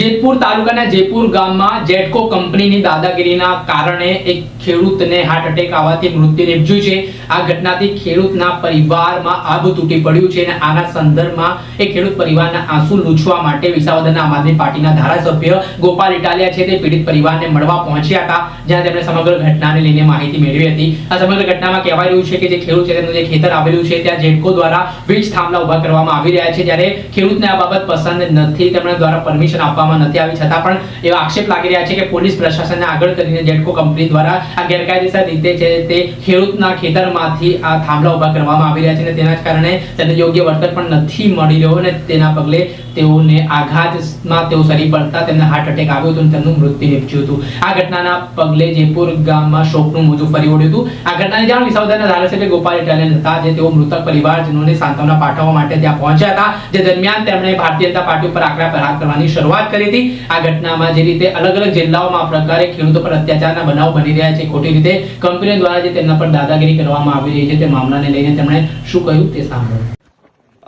જેતપુર તાલુકાના જેતપુર ગામમાં જેટકો કંપનીની દાદાગીરીના કારણે એક ખેડૂતને હાર્ટ એટેક આવવાથી મૃત્યુ નિપજ્યું છે। આ ઘટનાથી ખેડૂતના પરિવારમાં આભ તૂટી પડ્યું છે અને આના સંદર્ભમાં એ ખેડૂત પરિવારના આંસુ લૂછવા માટે વિસાવદરના આમ આદમી પાર્ટીના ધારાસભ્ય ગોપાલ ઇટાલિયા છે તે પીડિત પરિવારને મળવા પહોંચ્યા હતા, જ્યાં તેમણે સમગ્ર ઘટનાને લઈને માહિતી મેળવી હતી। આ સમગ્ર ઘટનામાં કહેવાય રહ્યું છે કે જે ખેડૂત છે તેનું જે ખેતર આવેલું છે ત્યાં જેટકો દ્વારા વીજ થાંભલા ઉભા કરવામાં આવી રહ્યા છે, જ્યારે ખેડૂતને આ બાબત પસંદ નથી, તેમના દ્વારા પરમિશન આપવામાં નથી આવી, છતાં પણ એવા આક્ષેપ લાગી રહ્યા છે કે પોલીસ પ્રશાસનને આગળ કરીને જેટકો કંપની દ્વારા આ ગેરકાયદેસર રીતે છે તે ખેડૂતના ખેતરમાંથી આ થાંભલા ઉભા કરવામાં આવી રહ્યા છે અને તેના જ કારણે તેને યોગ્ય વળતર પણ નથી મળી રહ્યો અને તેના પગલે તેઓને આઘાતમાં તેઓ સરી પડતા તેમને હાર્ટ એટેક આવ્યો હતો અને તેમનું મૃત્યુ નિપજ્યું હતું। આ ઘટનાના પગલે જેતપુર ગામમાં શોકનું મોજું ફરી વળ્યું હતું। આ ઘટનાની જાણ વિસાવદરના ધારાસભ્ય ગોપાલ ઇટાલિયાને થતા જે તેઓ મૃતક પરિવારજનોને સાંત્વના પાઠવવા માટે ત્યાં પહોંચ્યા હતા, જે દરમિયાન તેમણે ભારતીય જનતા પાર્ટી ઉપર આકરા પ્રહાર કરવાની શરૂઆત કરી હતી। આ ઘટનામાં જે રીતે અલગ અલગ જિલ્લાઓમાં આ પ્રકારે ખેડૂતો પર અત્યાચારના બનાવ બની રહ્યા છે, ખોટી રીતે કંપનીઓ દ્વારા જે તેમના પર દાદાગીરી કરવામાં આવી રહી છે, તે મામલાને લઈને તેમણે શું કહ્યું તે સાંભળો।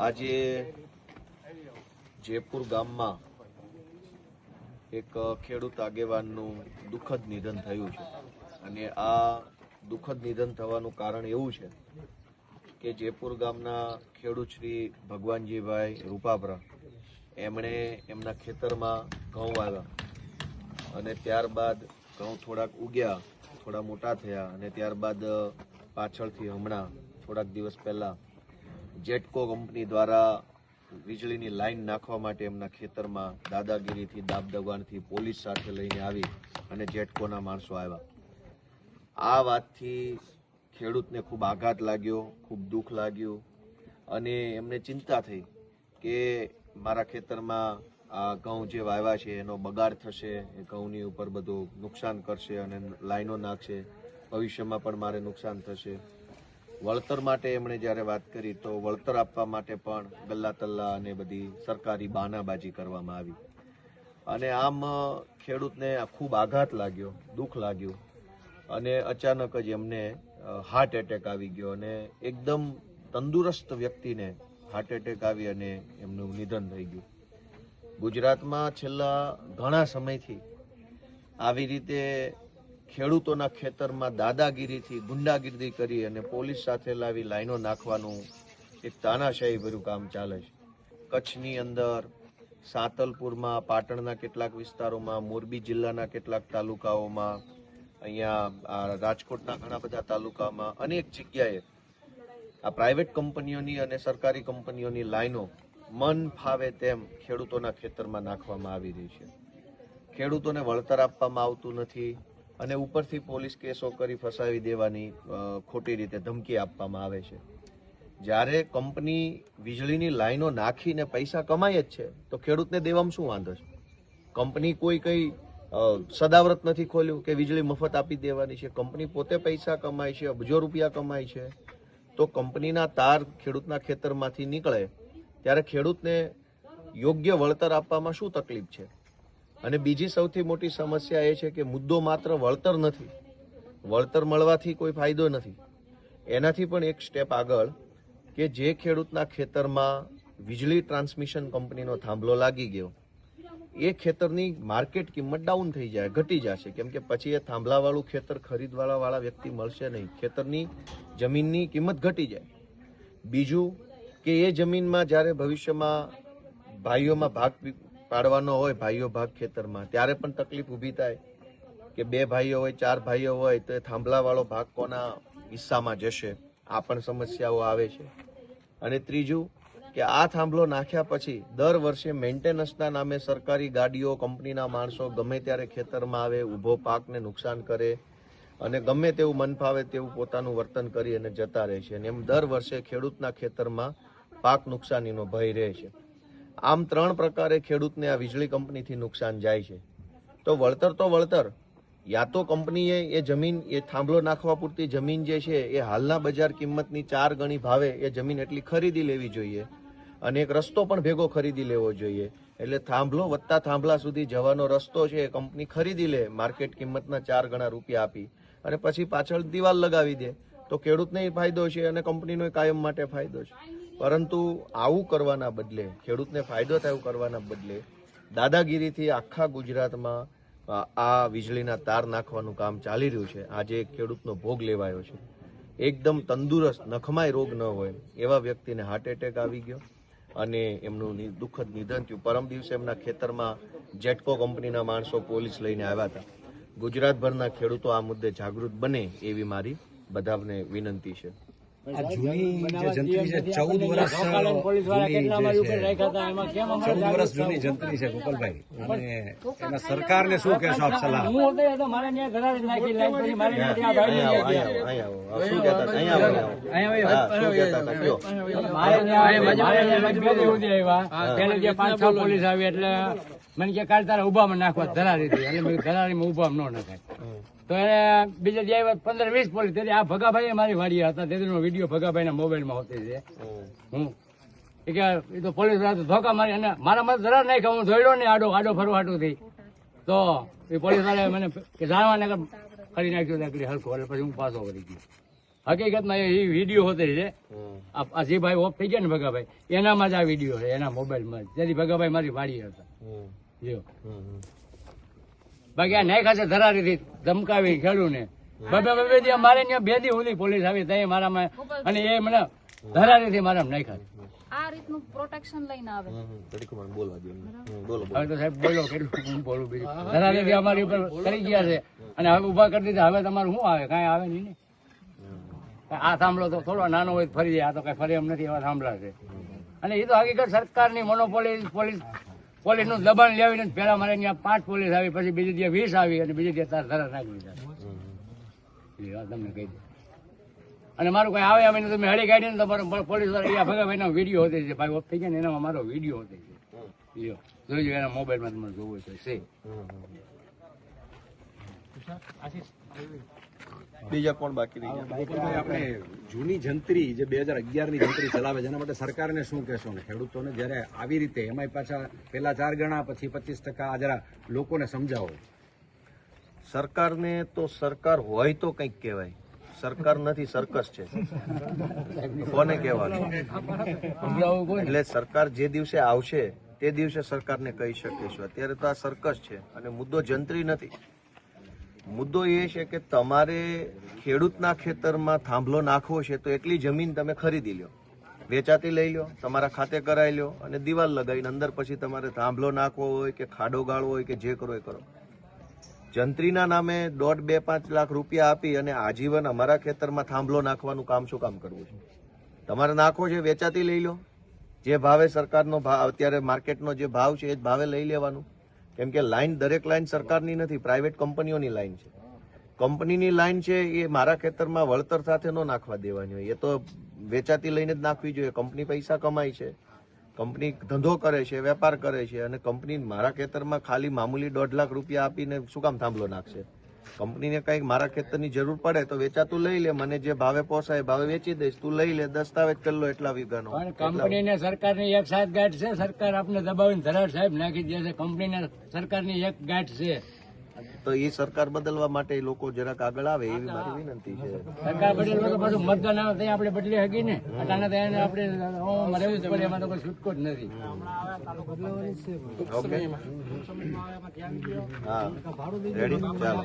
આજે જયપુર ગામમાં એક ખેડૂત આગેવાનનું દુઃખદ નિધન થયું છે અને આ દુઃખદ નિધન થવાનું કારણ એવું છે કે જયપુર ગામના ખેડૂત શ્રી ભગવાનજીભાઈ રૂપાપરા એમણે એમના ખેતરમાં ઘઉં વાવ્યા અને ત્યારબાદ ઘઉં થોડાક ઉગ્યા, થોડા મોટા થયા અને ત્યારબાદ પાછળથી હમણાં થોડાક દિવસ પહેલા જેટકો કંપની દ્વારા વીજળીની લાઈન નાખવા માટે એમના ખેતરમાં દાદાગીરીથી દાબદબાણથી પોલીસ સાથે લઈને આવી અને જેટકોના માણસો આવ્યા। આ વાતથી ખેડૂતને ખૂબ આઘાત લાગ્યો, ખૂબ દુઃખ લાગ્યું અને એમને ચિંતા થઈ કે મારા ખેતરમાં આ ઘઉં જે વાવ્યા છે એનો બગાડ થશે, એ ઘઉંની ઉપર બધું નુકસાન કરશે અને લાઈનો નાખશે, ભવિષ્યમાં પણ મારે નુકસાન થશે। વળતર માટે એમણે જ્યારે વાત કરી તો વળતર આપવા માટે પણ ગલ્લા તલ્લા અને બધી સરકારી બહાનાબાજી કરવામાં આવી અને આમ ખેડૂતને ખૂબ આઘાત લાગ્યો, દુઃખ લાગ્યું અને અચાનક જ એમને હાર્ટ એટેક આવી ગયો અને એકદમ તંદુરસ્ત વ્યક્તિને હાર્ટ એટેક આવી અને એમનું નિધન થઈ ગયું। ગુજરાતમાં છેલ્લા ઘણા સમયથી આવી રીતે ખેડૂતોના ખેતરમાં દાદાગીરીથી ગુંડાગીરી કરી અને પોલીસ સાથે લાવી લાઈનો નાખવાનું એક તાનાશાહી ભર્યું કામ ચાલે છે। કચ્છની અંદર સાંતલપુરમાં, પાટણના કેટલાક વિસ્તારોમાં, મોરબી જિલ્લાના કેટલાક તાલુકાઓમાં, અહીંયા રાજકોટના ઘણા બધા તાલુકામાં અનેક જગ્યાએ આ પ્રાઇવેટ કંપનીઓની અને સરકારી કંપનીઓની લાઈનો મન ફાવે તેમ ખેડૂતોના ખેતરમાં નાખવામાં આવી રહી છે। ખેડૂતોને વળતર આપવામાં આવતું નથી અને ઉપરથી પોલીસ કેસો કરી ફસાવી દેવાની ખોટી રીતે ધમકી આપવામાં આવે છે। જ્યારે કંપની વીજળીની લાઈનો નાખીને પૈસા કમાય જ છે તો ખેડૂતને દેવામાં શું વાંધો છે? કંપની કોઈ કઈ સદાવ્રત નથી ખોલ્યું કે વીજળી મફત આપી દેવાની છે। કંપની પોતે પૈસા કમાય છે, અબજો રૂપિયા કમાય છે, તો કંપનીના તાર ખેડૂતના ખેતરમાંથી નીકળે ત્યારે ખેડૂતને યોગ્ય વળતર આપવામાં શું તકલીફ છે? અને બીજી સૌથી મોટી સમસ્યા એ છે કે મુદ્દો માત્ર વળતર નથી, વળતર મળવાથી કોઈ ફાયદો નથી, એનાથી પણ એક સ્ટેપ આગળ કે જે ખેડૂતના ખેતરમાં વીજળી ટ્રાન્સમિશન કંપનીનો થાંભલો લાગી ગયો એ ખેતરની માર્કેટ કિંમત ડાઉન થઈ જાય, ઘટી જશે, કેમ કે પછી એ થાંભલાવાળું ખેતર ખરીદવાળા વ્યક્તિ મળશે નહીં, ખેતરની જમીનની કિંમત ઘટી જાય। બીજું કે એ જમીનમાં જ્યારે ભવિષ્યમાં ભાઈઓમાં ભાગ પાડવાનો હોય, ભાઈઓ ભાગ ખેતરમાં, ત્યારે પણ તકલીફ ઊભી થાય કે બે ભાઈઓ હોય, ચાર ભાઈઓ હોય તો એ થાંભલાવાળો ભાગ કોના હિસ્સામાં જશે, આ પણ સમસ્યાઓ આવે છે। અને ત્રીજું કે આ થાંભલો નાખ્યા પછી દર વર્ષે મેન્ટેનન્સના નામે સરકારી ગાડીઓ, કંપનીના માણસો ગમે ત્યારે ખેતરમાં આવે, ઊભો પાકને નુકસાન કરે અને ગમે તેવું મન ફાવે તેવું પોતાનું વર્તન કરી અને જતા રહે છે અને એમ દર વર્ષે ખેડૂતના ખેતરમાં પાક નુકસાનીનો ભય રહે છે। આમ ત્રણ પ્રકારે ખેડૂતને આ વીજળી કંપનીથી નુકસાન જાય છે। તો વળતર યા તો કંપનીએ એ જમીન, એ થાંભલો નાખવા પૂરતી જમીન જે છે એ હાલના બજાર કિંમતની 4 ગણી ભાવે એ જમીન એટલી ખરીદી લેવી જોઈએ અને એક રસ્તો પણ ભેગો ખરીદી લેવો જોઈએ, એટલે થાંભલો વત્તા થાંભલા સુધી જવાનો રસ્તો છે એ કંપની ખરીદી લે માર્કેટ કિંમતના 4 ગણા રૂપિયા આપી અને પછી પાછળ દિવાલ લગાવી દે તો ખેડૂતને ફાયદો છે અને કંપનીનો કાયમ માટે ફાયદો છે। પરંતુ આવું કરવાના બદલે, ખેડૂતને ફાયદો થાય એવું કરવાના બદલે દાદાગીરીથી આખા ગુજરાતમાં આ વીજળીના તાર નાખવાનું કામ ચાલી રહ્યું છે. આજે એક ખેડૂતનો ભોગ લેવાયો છે. એકદમ તંદુરસ્ત, નખમાય રોગ ન હોય એવા વ્યક્તિને હાર્ટ એટેક આવી ગયો અને એમનું દુઃખદ નિધન થયું. પરમ દિવસે એમના ખેતરમાં જેટકો કંપનીના માણસો પોલીસ લઈને આવ્યા હતા. ગુજરાતભરના ખેડૂતો આ મુદ્દે જાગૃત બને એવી મારી બધાને વિનંતી છે. આ જૂની જે જંત્રી છે 14 વર્ષ જૂની જંત્રી છે ગોપાલભાઈ, અને એના સરકારને શું કહેશો આપ સલાહ? શું કહેતા પોલીસ આવી એટલે મને કે કાલ તારા ઉભામાં નાખવા ધરારી હતી એટલે મેં ધરારીમાં ઉભામાં ન નખાય. તો એને બીજા જે 15-20 પોલીસ તેથી આ ભગાભાઈ મારી વાડી હતા તેનો વિડીયો ભગાભાઈના મોબાઈલમાં હોતી છે. એ તો પોલીસ ધોકા મારી અને મારા મત ધરા નાખ્યા. હું જોડ્યો ને આડો ફરવાટું થઈ તો એ પોલીસ વાળા મને જાણવાને કરી નાખ્યું એકલી હલકો એટલે પછી હું પાછો કરી ગયો. હકીકતમાં એ વિડીયો હોતે છે. આ જે ભાઈ ઓફ થઈ ગયા ને ભગાભાઈ એનામાં જ આ વિડીયો છે, એના મોબાઈલમાં જેથી ભગાભાઈ મારી વાડી હતા. જો બાકી આ નાખ્યા છે ધરારીથી ધમકાવી ખેડૂ ને મારે ત્યાં 2 દી સુધી પોલીસ આવી ત્યાં મારામાં અને એ મને ધરારીથી મારા નાખ્યા. આ રીતનું પ્રોટેક્શન લઈને આવે. હવે તો સાહેબ બોલો કેટલું હું બોલું બીજું. ધરારીથી અમારી ઉપર કરી ગયા છે અને હવે ઉભા કરી દીધા. હવે તમારું શું આવે? કાંઈ આવે નહીં ને. આ થાંભલો તો થોડો નાનો હોય ફરી જાય, આ તો કઈ ફરી એમ નથી, એવા થાંભલા છે. અને એ તો હકીકત સરકારની મોનોપોલી પોલીસનું દબાણ લેવીને પેલા મારે ત્યાં 5 પોલીસ આવી, પછી બીજી ત્યાં 20 આવી અને બીજી ત્યાં ધરા નાખી દીધા. તમને કહી દે. અને મારું કઈ આવે અમે તમે હળી કાઢીને તમારો પોલીસ વાળા ભગાભાઈનો વિડીયો હોતે છે. ભાઈ ઓફ થઈ ગયા ને એનામાં મારો વિડીયો હોતે છે. જોઈજો એના મોબાઈલમાં તમારે જોવું છે. બીજા કોણ બાકી રહી ગયા? ગોપાલભાઈ, આપણે જૂની જંત્રી જે 2011 ની જંત્રી ચલાવે છે એના માટે સરકારને શું કહેશો? ને ખેડૂતોને જયારે આવી રીતે એમાંય પાછા પેલા 4 ગણા પછી 25% આ જરા લોકોને સમજાવો. સરકારને તો સરકાર હોય તો કંઈક કહેવાય. સરકાર નથી, સર્કસ છે. કોને કહેવાનું? એટલે સરકાર જે દિવસે આવશે તે દિવસે સરકારને કહી શકીશું. અત્યારે તો આ સર્કસ છે અને મુદ્દો જંત્રી નથી. મુદ્દો એ છે કે તમારે ખેડૂતના ખેતરમાં થાંભલો નાખવો છે તો એટલી જમીન તમે ખરીદી લો, વેચાતી લઈ લો, તમારા ખાતે કરાવી લો અને દિવાલ લગાવીને અંદર પછી તમારે થાંભલો નાખવો હોય કે ખાડો ગાળવો હોય કે જે કરો એ કરો. જંત્રીના નામે 1.5, 2, 5 લાખ રૂપિયા આપી અને આજીવન અમારા ખેતરમાં થાંભલો નાખવાનું કામ શું કામ કરવું છે? તમારે નાખવો છે વેચાતી લઈ લો, જે ભાવે સરકારનો ભાવ અત્યારે માર્કેટનો જે ભાવ છે એ જ ભાવે લઈ લેવાનું. કેમ કે લાઈન દરેક લાઈન સરકારની નથી, પ્રાઇવેટ કંપનીઓની લાઈન છે. કંપનીની લાઈન છે એ મારા ખેતરમાં વળતર સાથે ન નાખવા દેવાની હોય, એ તો વેચાતી લઈને જ નાખવી જોઈએ. કંપની પૈસા કમાય છે, કંપની ધંધો કરે છે, વેપાર કરે છે અને કંપની મારા ખેતરમાં ખાલી મામૂલી 1.5 લાખ રૂપિયા આપીને શું કામ થાંભલો નાખશે? કંપનીને કંઈક મારા ખેતરની જરૂર પડે તો વેચાતું લઈ લે, મને જે ભાવે પોસાય ભાવે વેચી દઈશ, તું લઈ લે, દસ્તાવેજ કરી લો એટલા વીઘાનો. પણ કંપનીને સરકારની એક સાથ ગાંઠ છે, સરકાર આપને દબાવીને ધરાર સાહેબ નાખી દે છે. કંપનીને સરકારની એક ગાંઠ છે તો એ સરકાર બદલવા માટે લોકો જરાક આગળ આવે એવી મારી વિનંતી છે. સરકાર બદલવા તો પાછું મતદાન આવે ત્યાં આપણે બદલી શકીએ ને. અટાણે ત્યાં આપણે રહેવું જ પડે, એમાં તો કોઈ છૂટકો જ નથી. ઓકે, હા, રેડી, ચાલો.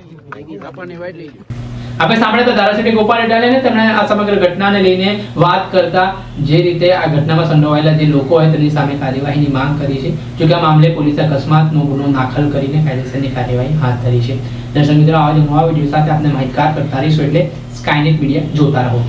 આપણે સાંભળ્યા તો ધારાસભ્ય ગોપાલ ઇટાલિયાને તેમણે આ સમગ્ર ઘટનાને લઈને વાત કરતા જે રીતે આ ઘટનામાં સંડોવાયેલા જે લોકો હોય તેની સામે કાર્યવાહીની માંગ કરી છે. જોકે આ મામલે પોલીસે અકસ્માતનો ગુનો દાખલ કરીને કાયદેસરની કાર્યવાહી હાથ ધરી છે. દર્શક મિત્રો, આવા જ નવા વિડીયો સાથે આપણે માહિતગાર કરતા રહીશું, એટલે સ્કાયનેટ મીડિયા જોતા રહો.